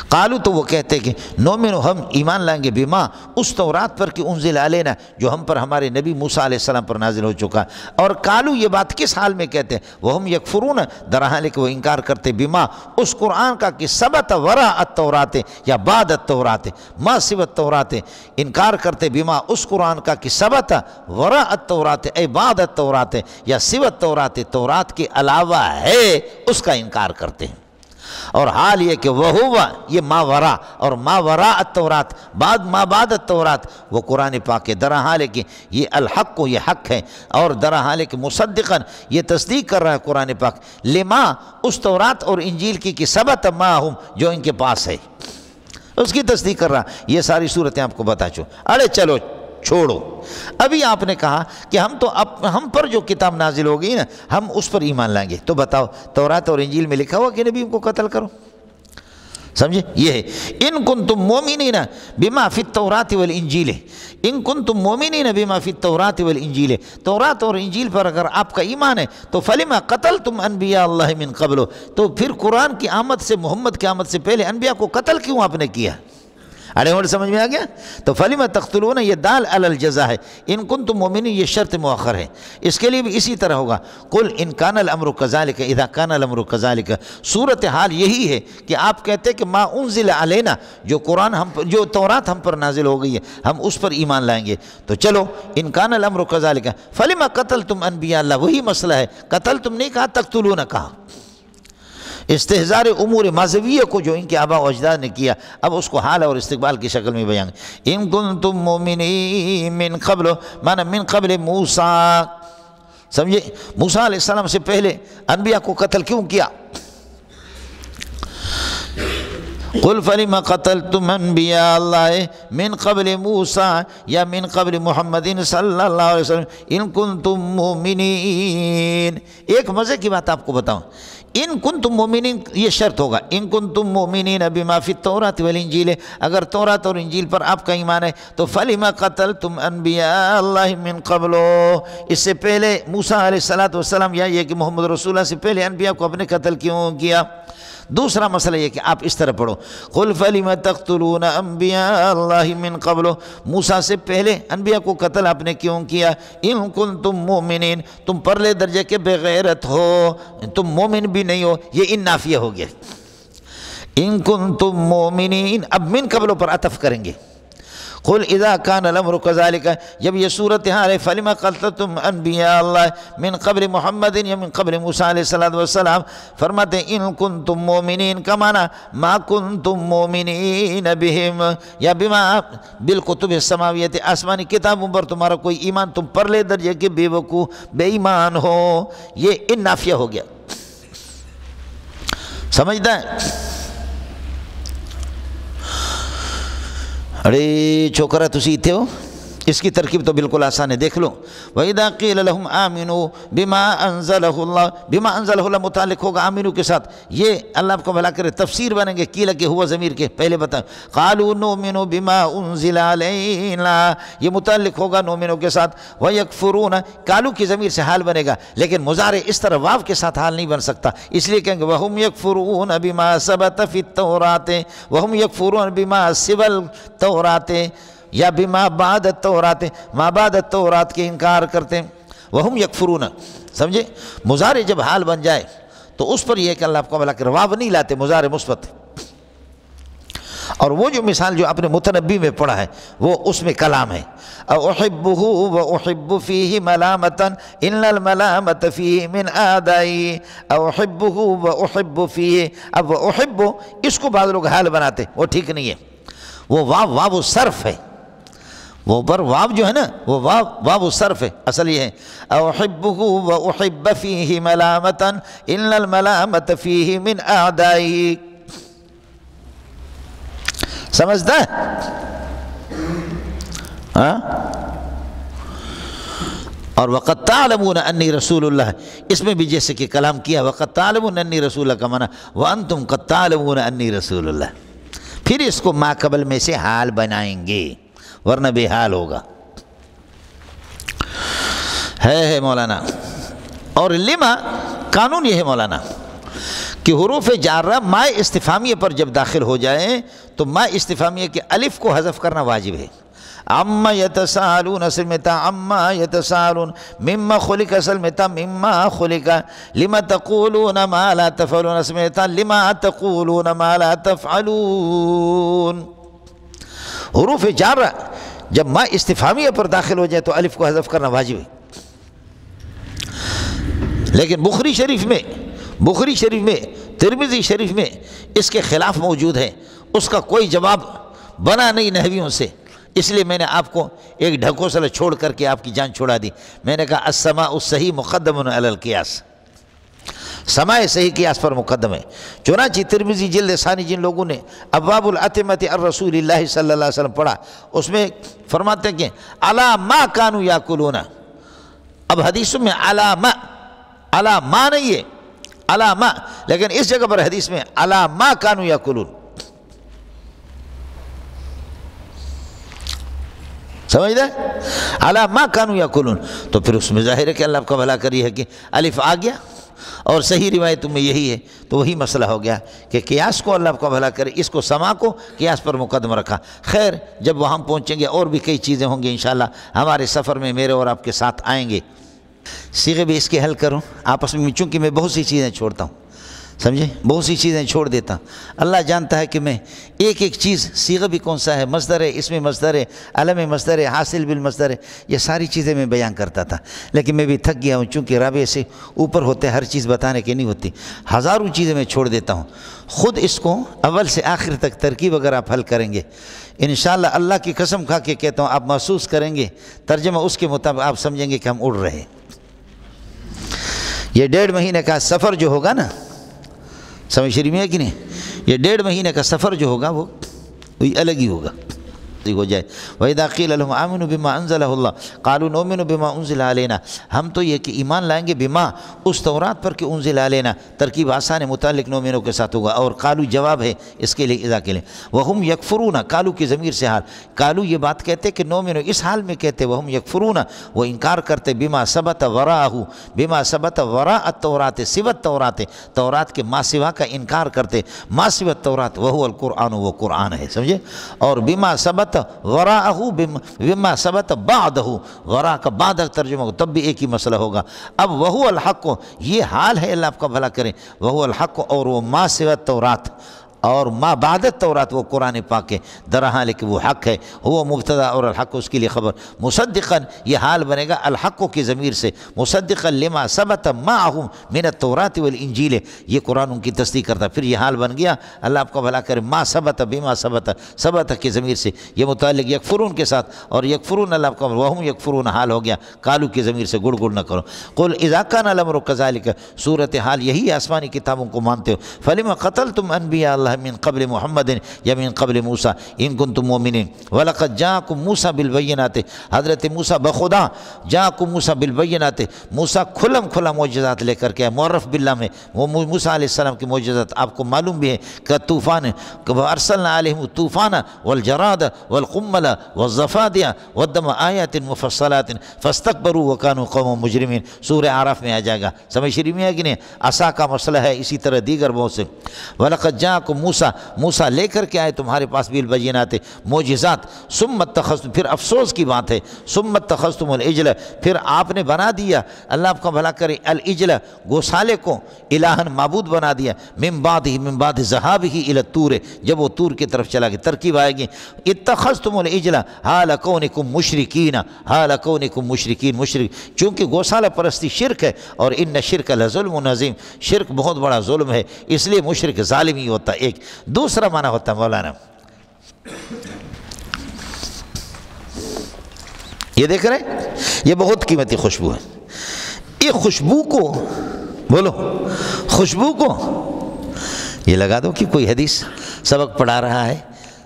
قالو تو وہ کہتے کہ نؤمن ہم ایمان لائیں گے بما اس تورات پر کہ انزل علینا جو ہم پر ہمارے نبی موسیٰ علیہ السلام پر نازل ہو چکا. اور قالو یہ بات کس حال میں کہتے ہیں؟ وہم یکفرون در حال کہ وہ انکار کرتے بما اس قرآن کا کہ ثبت وراء التورات یا بعد التورات ما سوى التورات، انکار کرتے بما اس قرآن کا کہ ثبت وراء التورات اے بعد التورات یا سوى التورات تورات کے علاوہ ہے، اس کا انکار کرتے ہیں. اور حال یہ کہ وہ یہ ماورا اور ماورا التورات بعد ما بعد التورات وہ قرآن پاک کے در حال کہ یہ الحق کو یہ حق ہے، اور در حال کہ مصدقاً یہ تصدیق کر رہا ہے قرآن پاک لما اس تورات اور انجیل کی کہ ثبت ماہم جو ان کے پاس ہے اس کی تصدیق کر رہا. یہ ساری صورتیں آپ کو بتا چو. ارے چلو چھوڑو، ابھی آپ نے کہا کہ ہم پر جو کتاب نازل ہو گئی نا ہم اس پر ایمان لائیں گے. تو بتاؤ تورات اور انجیل میں لکھا ہوا کہ نبی کو قتل کرو؟ سمجھے؟ یہ ہے ان کنتم مومنین بما فی التورات والانجیل، ان کنتم مومنین بما فی التورات والانجیل، تورات اور انجیل پر اگر آپ کا ایمان ہے تو فلما قتلتم انبیاء اللہ من قبل، تو پھر قرآن کی آمد سے محمد کی آمد سے پہلے انبیاء کو قتل کیوں آپ نے کیا؟ ارے اور سمجھ میں آ گیا؟ تو فلما تقتلون یہ دال علی الجزا ہے، ان کنتم مومنین یہ شرط مؤخر ہے. اس کے لیے بھی اسی طرح ہوگا قل ان کان الامر کذالک اذا کان الامر کذالک. صورت حال یہی ہے کہ آپ کہتے کہ ما انزل علینا جو قرآن جو تورات ہم پر نازل ہو گئی ہے ہم اس پر ایمان لائیں گے. تو چلو ان کان الامر کذالک فلما قتلتم انبیاء اللہ، وہی مسئلہ ہے، قتلتم نہیں کہا تقتلون کہا. استحضار امور ماضویہ کو جو ان کے آباء و اجداد نے کیا اب اس کو حال اور استقبال کی شکل میں بیان. ان کنتم مومنین من قبل مانا من قبل موسیٰ، سمجھے؟ موسیٰ علیہ السلام سے پہلے انبیاء کو قتل کیوں کیا؟ قل فلما قتلتم انبیاء اللہ من قبل موسیٰ یا من قبل محمد صلی اللہ علیہ وسلم ان کنتم مومنین. ایک مزے کی بات آپ کو بتاؤں، ان کنتم مومنین یہ شرط ہوگا، ان کنتم مومنین بما فی التورات والانجیل، اگر تورات اور انجیل پر آپ کا ایمان ہے تو فلما قتلتم انبیاء اللہ من قبل، اس سے پہلے موسیٰ علیہ السلام یا یہ کہ محمد رسول اللہ سے پہلے انبیاء کو اپنے قتل کیوں کیا؟ دوسرا مسئلہ یہ کہ آپ اس طرح پڑھو قل فلما تقتلون انبیاء اللہ من قبل، موسیٰ سے پہلے انبیاء کو قتل آپ نے کیوں کیا؟ ان کنتم مومنین، تم پرلے درجے کے بغیرت ہو، تم مومن بھی نہیں ہو. یہ ان نافیہ ہو گیا. ان کنتم مومنین اب من قبل پر عطف کریں گے. قل اذا کان الامر کذالک، جب یہ صورتحال ہے فلما قتلتم انبیاء اللہ من قبل محمد یا من قبل موسیٰ علیہ السلام، فرماتے ہیں ان کنتم مومنین کا معنی ما کنتم مومنین بہم یا بما بالکتب السماویت، آسمانی کتابوں پر تمہارا کوئی ایمان، تم پرلے درجے کے بے وقوف بے ایمان ہو. یہ ان نافیہ ہو گیا. سمجھتا ہے؟ ارے چھوکرا تسی اتھے ہو، اس کی ترکیب تو بالکل آسان ہے، دیکھ لو. وَإِذَا قِيلَ لَهُمْ آمِنُوا بِمَا أَنزَلَهُ اللَّهُ، بِمَا أَنزَلَهُ اللَّهُ متعلق ہوگا آمینو کے ساتھ. یہ اللہ آپ کو بھلا کرے تفسیر بنیں گے قیل کہ ہوا ضمیر کے پہلے بتائیں. قَالُوا نُؤْمِنُ بِمَا أُنزِلَ عَلَيْنَا، یہ متعلق ہوگا نؤمنو کے ساتھ. وَيَكْفُرُونَ، قالو کی ضمیر سے حال بنے گا، لیکن مضارع اس طرح واو کے ساتھ حال نہیں بن سکتا، اس لیے کہیں گے وَهُمْ يَكْفُرُونَ بِمَا ثَبَتَ فِي التَّوْرَاتِ وَهُمْ يَكْفُرُونَ بِمَا سِوَى التَّوْرَاتِ یا بما بعد التورات، ما بعد التورات کے انکار کرتے ہیں. وہم یکفرون، سمجھے؟ مضارع جب حال بن جائے تو اس پر یہ کہ اللہ آپ کو بھلا کر واو نہیں لاتے، مضارع مثبت. اور وہ جو مثال جو آپ نے متنبی میں پڑھا ہے وہ اس میں کلام ہے. احبہ واحب فیہ ملامتا ان الملامت فیہ من آدائی، احبہ واحب فیہ. اب احب اس کو بعض لوگ حال بناتے، وہ ٹھیک نہیں ہے. وہ واو صرف ہے، وہ پر واو جو ہے نا وہ واو صرف ہے. اصل یہ ہے احبہ واحب فیہ ملامتا ان الملامت فیہ من اعدائی. سمجھتا ہے؟ اور وقد تعلمون انی رسول اللہ، اس میں بھی جیسے کہ کلام کیا وقد تعلمون انی رسول اللہ کا معنی وانتم قد تعلمون انی رسول اللہ. پھر اس کو ما قبل میں سے حال بنائیں گے ورنہ بے حال ہوگا. ہے مولانا. اور لما قانون یہ ہے مولانا کہ حروف جارہ ما استفہامیہ پر جب داخل ہو جائیں تو ما استفہامیہ کے الف کو حذف کرنا واجب ہے۔ عما یتساءلون اصل میں تھا عما یتساءلون، مما خلق اصل میں تھا مما خلق، لما تقولون ما لا تفعلون اصل میں تھا لما تقولون ما لا تفعلون۔ حروف جارہ جب ما استفہامیہ پر داخل ہو جائے تو الف کو حذف کرنا واجب ہے۔ لیکن بخاری شریف میں ترمذی شریف میں اس کے خلاف موجود ہے، اس کا کوئی جواب بنا نہیں نحویوں سے، اس لیے میں نے آپ کو ایک ڈھکوسلا چھوڑ کر کے آپ کی جان چھوڑا دی۔ میں نے کہا السماء الصحیح مقدم علی القیاس، سماع صحیح قیاس پر مقدم ہے۔ چنانچہ ترمذی جلد ثانی جن لوگوں نے ابواب الاطعمۃ الرسول اللہ صلی اللہ علیہ وسلم پڑھا، اس میں فرماتے ہیں کہ علی ما کانوا یاکلون۔ اب حدیثوں میں علی ما نہیں ہے، علی ما، لیکن اس جگہ پر حدیث میں علی ما کانوا یاکلون، سمجھ دے علی ما کانوا یاکلون، تو پھر اس میں ظاہر ہے کہ اللہ کا بھلا کری ہے کہ الف آ گیا، اور صحیح روایتوں میں یہی ہے، تو وہی مسئلہ ہو گیا کہ قیاس کو اللہ کا بھلا کرے، اس کو سما کو قیاس پر مقدم رکھا۔ خیر، جب وہاں پہنچیں گے اور بھی کئی چیزیں ہوں گی انشاءاللہ ہمارے سفر میں، میرے اور آپ کے ساتھ آئیں گے۔ صیغے بھی اس کے حل کروں آپس میں، چونکہ میں بہت سی چیزیں چھوڑتا ہوں، سمجھے، بہت سی چیزیں چھوڑ دیتا ہوں۔ اللہ جانتا ہے کہ میں ایک چیز، صیغہ بھی کون سا ہے، مصدر ہے، اس میں مصدر ہے، علم مصدر ہے، حاصل بالمصدر ہے، یہ ساری چیزیں میں بیان کرتا تھا، لیکن میں بھی تھک گیا ہوں، چونکہ رابع سے اوپر ہوتے ہر چیز بتانے کی نہیں ہوتی، ہزاروں چیزیں میں چھوڑ دیتا ہوں۔ خود اس کو اول سے آخر تک ترکیب اگر آپ حل کریں گے انشاءاللہ، اللہ کی قسم کھا کے کہتا ہوں، آپ محسوس کریں گے ترجمہ اس کے مطابق، آپ سمجھیں گے کہ ہم اڑ رہے ہیں۔ یہ 1.5 مہینے کا سفر جو ہوگا نا، سمجھ شریف میں ہے کہ نہیں، یہ 1.5 مہینے کا سفر جو ہوگا وہ الگ ہی ہوگا ہو جائے۔ وَإِذَا قِيلَ لَهُمْ آمِنُوا بِمَا أَنزَلَهُ اللَّهُ قَالُوا نُؤْمِنُ بِمَا أُنزِلَ عَلَيْنَا، ہم تو یہ کہ ایمان لائیں گے بما، اس تورات پر کہ انزل علینا، ترکیب آسان ہے، متعلق نؤمنوں کے ساتھ ہوگا، اور قالو جواب ہے اس کے لیے، اذا کے لیے، وَهُمْ يَكْفُرُونَ، قالو کی ضمیر سے حال، قالو یہ بات کہتے کہ نؤمنو، اس حال میں کہتے، وَهُمْ يَكْفُرُونَ، وہ انکار کرتے، بما ثبت وراءه، بما ثبت وراء التورات، سوى التورات، تورات کے ما سوا کا انکار کرتے، ما سوى التورات وهو القرآن، وہ قرآن ہے، سمجھے، اور بما ثبت وراءه بما ثبت بعدہ، وراء کا بعد ترجمہ ہو تب بھی ایک ہی مسئلہ ہوگا۔ اب وہو الحق، یہ حال ہے، اللہ آپ کا بھلا کریں، وہو الحق، اور وہ ما سوى التورات، اور ما بعد التورات وہ قرآن پاک ہے، درہاں لیکن وہ حق ہے، وہ مبتدا اور الحق اس کے لیے خبر، مصدقاً یہ حال بنے گا الحق کی ضمیر سے، مصدقاً لما ثبت معہم من التورات والانجیل، یہ قرآن ان کی تصدیق کرتا، پھر یہ حال بن گیا، اللہ آپ کا بھلا کرے، ما ثبت بما ثبت، ثبت کی ضمیر سے یہ متعلق یکفرون کے ساتھ، اور یکفرون اللہ آپ کا وہم یکفرون حال ہو گیا، کالو کی ضمیر سے گڑ گڑ نہ کرو۔ قل اذا کان الامر کذالک، صورتحال یہی آسمانی کتابوں کو مانتے ہو، فلما قتلتم انبیاء اللہ من قبل محمد یا من قبل موسیٰ ان کنتم مومنین، وَلَقَدْ جَاءَكُمْ مُوسَىٰ بِالْبَيِّنَاتِ، حضرت موسیٰ بخدا، جاءکم موسیٰ بالبینات، موسیٰ کھلا معجزات لے کر کے، معرف باللہ میں وہ موسیٰ علیہ السلام کی معجزات آپ کو معلوم بھی ہے، کہ طوفان، وَأَرْسَلْنَا عَلَيْهِمُ الطُّوفَانَ وَالْجَرَادَ وَالْقُمَّلَ وَالضَّفَادِعَ وَالدَّمَ آیَاتٍ مُفَصَّلَاتٍ فَاسْتَكْبَرُوا وَكَانُوا قَوْمًا مُجْرِمِينَ، سورہ اعراف میں آ جائے گا، سمجھ شریف میں ہے کہ نہیں، عصا کا مسئلہ ہے، اسی طرح دیگر بہت سے، وَلَقَدْ جَاءَكُمْ مُوسیٰ، موسیٰ لے کر کے آئے تمہارے پاس بالبینات، معجزات، ثم اتخذتم، پھر افسوس کی بات ہے، ثم اتخذتم العجل، پھر آپ نے بنا دیا، اللہ آپ کا بھلا کرے، العجل، گوسالے کو، الہن معبود بنا دیا، من بعد ذہابہ الی الطور، جب وہ طور کی طرف چلا گیا، ترکیب آئے گی، اتخذتم العجل حال کونکم مشرکین، حال کونکم مشرکین، مشرک، چونکہ گوسالہ پرستی شرک ہے، اور ان شرک لظلم عظیم، شرک بہت بڑا ظلم ہے، اس لیے مشرک ظالم ہی ہوتا ہے۔ ایک دوسرا معنی ہوتا ہے مولانا، یہ دیکھ رہے ہیں، یہ بہت قیمتی خوشبو ہے، یہ خوشبو کو بولو، خوشبو کو یہ لگا دو کہ کوئی حدیث سبق پڑھا رہا ہے،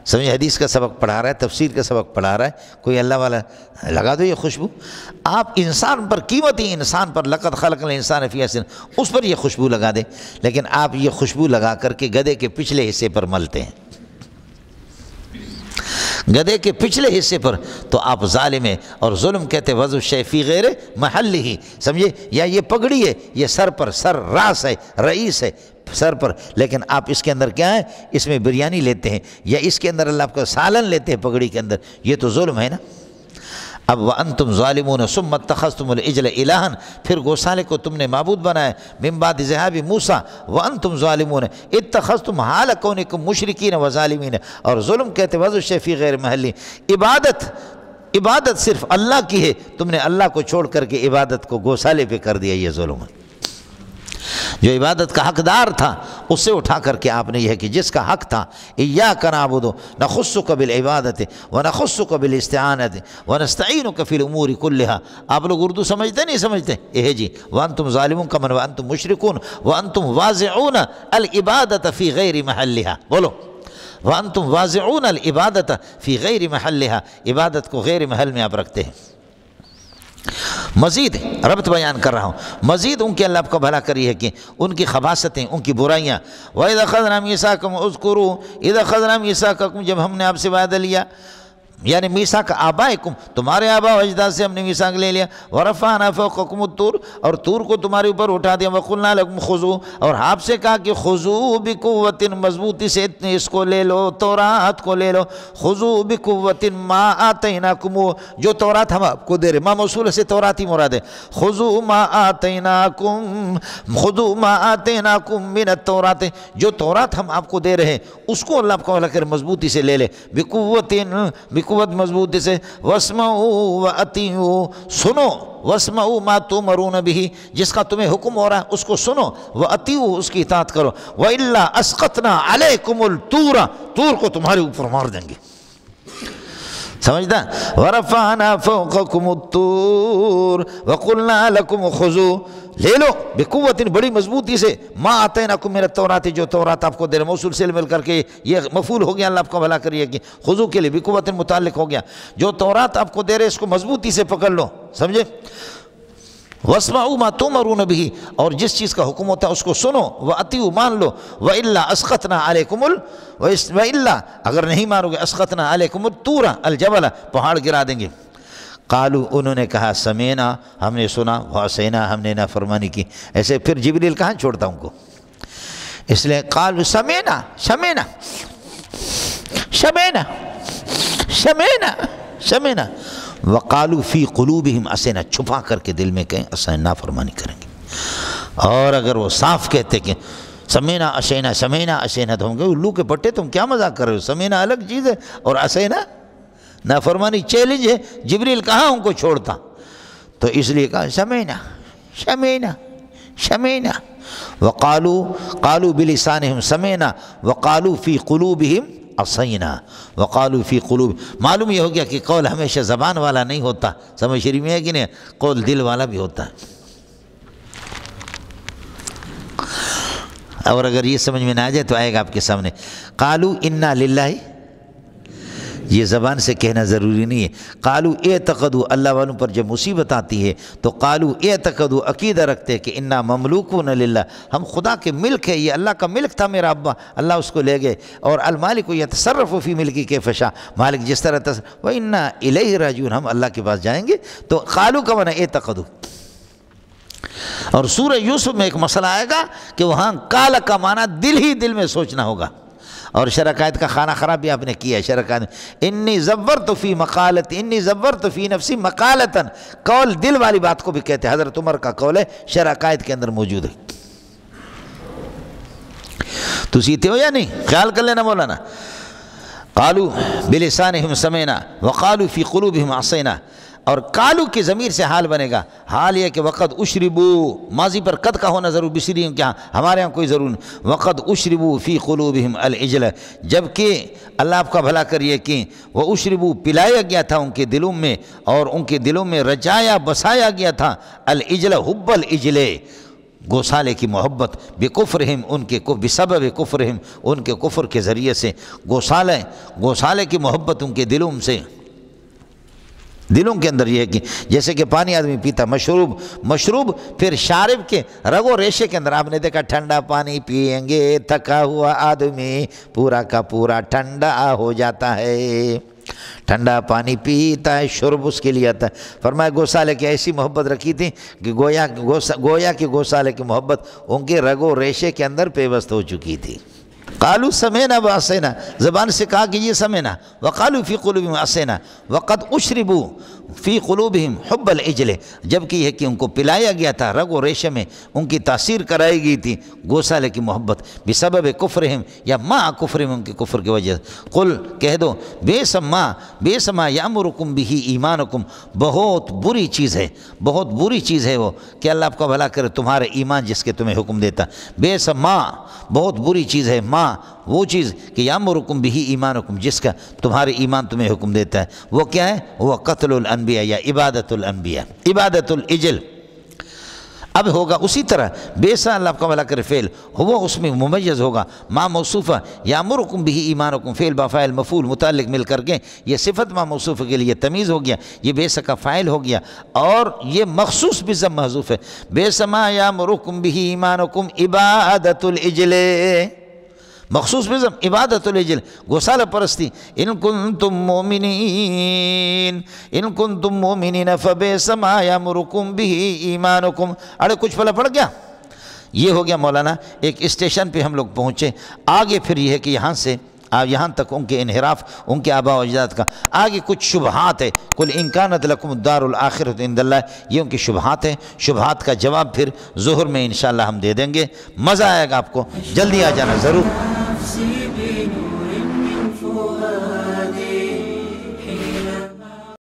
سمجھے، حدیث کا سبق پڑھا رہا ہے، تفسیر کا سبق پڑھا رہا ہے کوئی اللہ والا، لگا دو یہ خوشبو، آپ انسان پر، قیمتی انسان پر، لقد خلقنا الانسان فی احسن، اس پر یہ خوشبو لگا دیں، لیکن آپ یہ خوشبو لگا کر کے گدھے کے پچھلے حصے پر ملتے ہیں، گدھے کے پچھلے حصے پر، تو آپ ظالم ہیں، اور ظلم کہتے وضع الشیء فی غیر محلہ، سمجھے، یا یہ پگڑی ہے، یہ سر پر، سر راس ہے، رئیس ہے، سر پر، لیکن آپ اس کے اندر کیا ہے، اس میں بریانی لیتے ہیں، یا اس کے اندر اللہ آپ کا سالن لیتے ہیں پگڑی کے اندر، یہ تو ظلم ہے نا۔ اب وَأَنْتُمْ ظَالِمُونَ ثُمَّ اتَّخَذْتُمُ الْعِجْلَ إِلَٰهًا، پھر گوسالے کو تم نے معبود بنایا، من بعد ذهاب موسیٰ وَأَنْتُمْ ظَالِمُونَ اتَّخَذْتُمْ حَالَ كَوْنِكُمْ مُشْرِكِينَ وَظَالِمِينَ، اور ظلم کہتے وَضْعُ الشَّيْءِ فِي غَيْرِ مَحَلِّهِ، عبادت صرف اللہ کی ہے، تم نے اللہ کو چھوڑ کر کے عبادت کو گوسالے پہ کر دیا، یہ ظلم ہے۔ جو عبادت کا حقدار تھا اس سے اٹھا کر کے آپ نے یہ ہے کہ جس کا حق تھا، ایاک نعبد نخصک بالعبادت ونخصک بالاستعانت ونستعینک فی الامور کلہا۔ آپ لوگ اردو سمجھتے نہیں سمجھتے؟ یہ جی وانتم ظالمون کا من وانتم مشرکون وانتم واضعون العبادت فی غیر محلہا، بولو وانتم واضعون العبادت فی غیر محلہا، عبادت کو غیر محل میں آپ رکھتے ہیں۔ مزید ربط بیان کر رہا ہوں، مزید ان کے اللہ آپ کا بھلا کری ہے کہ ان کی خباثتیں، ان کی برائیاں، وَإِذَا أَخَذْنَا مِيثَاقَكُمْ اذْكُرُوا إِذَا أَخَذْنَا مِيثَاقَكُمْ، جب ہم نے آپ سے وعدہ لیا، یعنی میثاق آبائکم، تمہارے آباء و اجداد سے ہم نے میثاق لے لیا، وَرَفَعْنَا فَوْقَكُمُ الطُّورَ، اور طور کو تمہارے اوپر اٹھا دیا، وَقُلْنَا لَكُمْ خُذُوا، اور آپ سے کہا کہ خُذُوا بِقُوَّةٍ، مضبوطی سے اس کو لے لو، تورات کو لے لو، خُذُوا بِقُوَّةٍ مَا آتَيْنَاكُمْ، جو تورات ہم آپ کو دے رہے، ما موصول سے تورات ہی مراد ہے، خُذُوا مَا آتَيْنَاكُمْ، خُذُوا مَا آتَيْنَاكُمْ مِنَ التَّوْرَاتِ، جو تورات ہم آپ کو دے رہے ہیں اس کو اللہ آپ کو کر مضبوطی سے لے لے، بقوت مضبوطی سے، وَاسْمَعُوا وَأَطِیعُوا، سنو، وَاسْمَعُوا مَا تُؤْمَرُونَ بِهِ، جس کا تمہیں حکم ہو رہا ہے اس کو سنو، وَأَطِیعُوا، اس کی اطاعت کرو، وَإِلَّا أَسْقَطْنَا عَلَيْكُمُ الطُّورَ، طور کو تمہارے اوپر مار دیں گے، سمجھتا؟ وَرَفَعْنَا فَوْقَكُمُ الطُّورَ وَقُلْنَا لَكُمْ خُذُوا، لے لو بقوت، بڑی مضبوطی سے، ما آتیناکم من التورات، جو تورات آپ کو دے رہے، موصول سے مل کر کے یہ مفعول ہو گیا، اللہ آپ کو بھلا کریے کہ خضوع کے لیے بقوت متعلق ہو گیا، جو تورات آپ کو دے رہے اس کو مضبوطی سے پکڑ لو، سمجھے؟ وَاسْمَعُوا مَا تُؤْمَرُونَ بِهِ، اور جس چیز کا حکم ہوتا ہے اس کو سنو، وَأَطِیعُوا، مان لو، وَإِلَّا أَسْقَطْنَا عَلَيْكُمُ وَإِلَّا، اگر نہیں مانو گے، أَسْقَطْنَا عَلَيْكُمُ الطُّورَ، الجبل، پہاڑ گرا دیں گے۔ قالو، انہوں نے کہا، سمینا، ہم نے سنا، وعصینا، ہم نے نافرمانی کی۔ ایسے پھر جبریل کہاں چھوڑتا ان کو، اس لیے قالو سمینا شمینا شمینا شمینا شمینا، وقالو فی قلوبہم عصینا، چھپا کر کے دل میں کہیں اسے نافرمانی کریں گے، اور اگر وہ صاف کہتے کہ سمینا عصینا سمینا عصینا، تو ہم کہیں الو کے پٹے تم کیا مذاق کر رہے ہو، سمینا الگ چیز ہے اور عصینا نافرمانی چیلنج ہے، جبریل کہاں ان کو چھوڑتا، تو اس لیے کہا سمینا شمینا شمینا، قالوا بلسانہم سمینا وقالوا فی قلوبہم عصینا، وقالوا فی قلوب، معلوم یہ ہو گیا کہ قول ہمیشہ زبان والا نہیں ہوتا، سمجھ شریف میں ہے کہ نہیں، قول دل والا بھی ہوتا ہے۔ اور اگر یہ سمجھ میں نہ آ جائے تو آئے گا آپ کے سامنے، قالوا انا للہ، یہ زبان سے کہنا ضروری نہیں ہے، قالو اعتقدوا، اللہ والوں پر جب مصیبت آتی ہے تو قالو اعتقدوا، عقیدہ رکھتے کہ انا مملوکون للہ، ہم خدا کے ملک ہے، یہ اللہ کا ملک تھا میرا ابا، اللہ اس کو لے گئے، اور المالک یتصرف فی ملکی کیف شاء، مالک جس طرح تصرف، وانا الیہ راجعون، ہم اللہ کے پاس جائیں گے، تو قالو کا معنی اعتقدوا۔ اور سورہ یوسف میں ایک مسئلہ آئے گا کہ وہاں قال کا معنی دل ہی دل میں سوچنا ہوگا، اور شرکائت کا خانہ خراب بھی آپ نے کیا ہے، شرکائت انی زورت فی مقالت، انی زورت فی نفسی مقالتاً، قول دل والی بات کو بھی کہتے ہیں، حضرت عمر کا قول ہے، شرکائت کے اندر موجود ہے، تو سیتے ہو یا نہیں، خیال کر لینا مولانا۔ قالو بلسانہم سمینا وقالو فی قلوبہم عصینا، اور قالو کی ضمیر سے حال بنے گا، حال یہ کہ وقد اشربو، ماضی پر قد کا ہونا ضرور، بصری کیا ہمارے ہاں کوئی ضرور نہیں، وقد اشربو فی قلوبہم العجل، جبکہ اللہ آپ کا بھلا کریے کہ وہ اشربو، پلایا گیا تھا ان کے دلوں میں، اور ان کے دلوں میں رچایا بسایا گیا تھا العجل، حب العجل، گوسالے کی محبت، بکفرہم، ان کے بسبب کفرہم، ان کے کفر کے ذریعے سے، گوسالے کی محبت ان کے دلوں سے، دلوں کے اندر یہ ہے کہ جیسے کہ پانی آدمی پیتا، مشروب پھر شارب کے رگ و ریشے کے اندر، آپ نے دیکھا ٹھنڈا پانی پئیں گے تھکا ہوا آدمی پورا کا پورا ٹھنڈا ہو جاتا ہے، ٹھنڈا پانی پیتا ہے، شرب اس کے لیے آتا ہے۔ فرمایا گوسالے کی ایسی محبت رکھی تھی کہ گویا کہ گوسالے کی محبت ان کے رگ و ریشے کے اندر پیوست ہو چکی تھی۔ قالوا سمعنا وعصینا، زبان سے کہا کہ یہ سمعنا، وقالوا فی قلوبہم عصینا وقد اشربوا فی قلوبہم حب العجل، جبکہ یہ کہ ان کو پلایا گیا تھا رگ و ریشے میں، ان کی تاثیر کرائی گئی تھی گوسالے کی محبت، بسبب کفرہم یا مع کفرہم، ان کے کفر کی وجہ سے۔ قل کہہ دو بئس ما یامرکم بہ ایمانکم، بہت بری چیز ہے، بہت بری چیز ہے وہ کہ اللہ آپ کا بھلا کرے تمہارے ایمان جس کے تمہیں حکم دیتا، بئس ما، بہت بری چیز ہے، ما وہ چیز کہ یامرکم بہ ایمانکم، جس کا تمہارے ایمان تمہیں حکم دیتا ہے، وہ کیا ہے؟ وہ قتل الانبیاء یا عبادت الانبیاء، عبادت العجل۔ اب ہوگا اسی طرح بیسا، اللہ آپ کا بھلا کرے فعل ہوا اس میں ممیز ہوگا، ما موصوفہ یامرکم بہ ایمانکم، فعل با فاعل مفعول متعلق مل کر کے یہ صفت ما موصوفہ کے لیے تمیز ہو گیا، یہ بیسا کا فاعل ہو گیا، اور یہ مخصوص بضم محذوف ہے، بیسا ما یامرکم بہ ایمانکم عبادت العجل، مخصوص بزم عبادت العجل، گوسالہ پرستی۔ ان کنتم مومنین فبئس ما یامرکم بہ ایمانکم۔ اڑے کچھ پھلا پڑ گیا، یہ ہو گیا مولانا ایک اسٹیشن پہ ہم لوگ پہنچے، آگے پھر یہ ہے کہ یہاں سے یہاں تک ان کے انحراف، ان کے آباء و اجداد کا، آگے کچھ شبہات ہے، قل ان کانت لکم الدار الآخرۃ عند اللہ، یہ ان کی شبہات ہیں، شبہات کا جواب پھر ظہر میں انشاءاللہ ہم دے دیں گے، مزہ آئے گا آپ کو، جلدی آ جانا ضرور۔